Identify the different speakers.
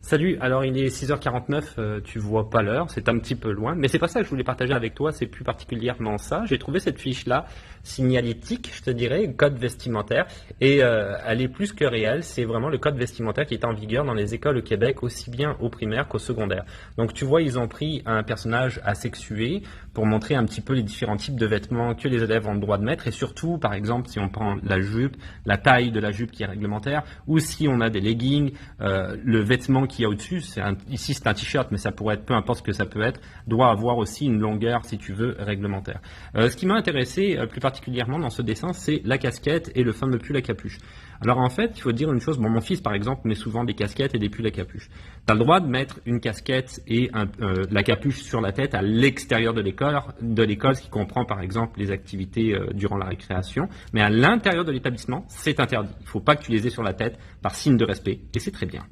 Speaker 1: Salut, alors il est 6h49, tu vois pas l'heure, c'est un petit peu loin, mais c'est pas ça que je voulais partager avec toi, c'est plus particulièrement ça. J'ai trouvé cette fiche-là signalétique, je te dirais, code vestimentaire, et elle est plus que réelle, c'est vraiment le code vestimentaire qui est en vigueur dans les écoles au Québec, aussi bien au primaire qu'au secondaire. Donc tu vois, ils ont pris un personnage asexué pour montrer un petit peu les différents types de vêtements que les élèves ont le droit de mettre, et surtout, par exemple, si on prend la jupe, la taille de la jupe qui est réglementaire, ou si on a des leggings, le vêtement qui a au-dessus, ici c'est un t-shirt, mais ça pourrait être, peu importe ce que ça peut être, doit avoir aussi une longueur, si tu veux, réglementaire. Ce qui m'a intéressé plus particulièrement dans ce dessin, c'est la casquette et le fameux pull à capuche. Alors en fait, il faut dire une chose, bon, mon fils par exemple met souvent des casquettes et des pulls à capuche. Tu as le droit de mettre une casquette et la capuche sur la tête à l'extérieur de l'école, ce qui comprend par exemple les activités durant la récréation, mais à l'intérieur de l'établissement, c'est interdit. Il ne faut pas que tu les aies sur la tête par signe de respect, et c'est très bien.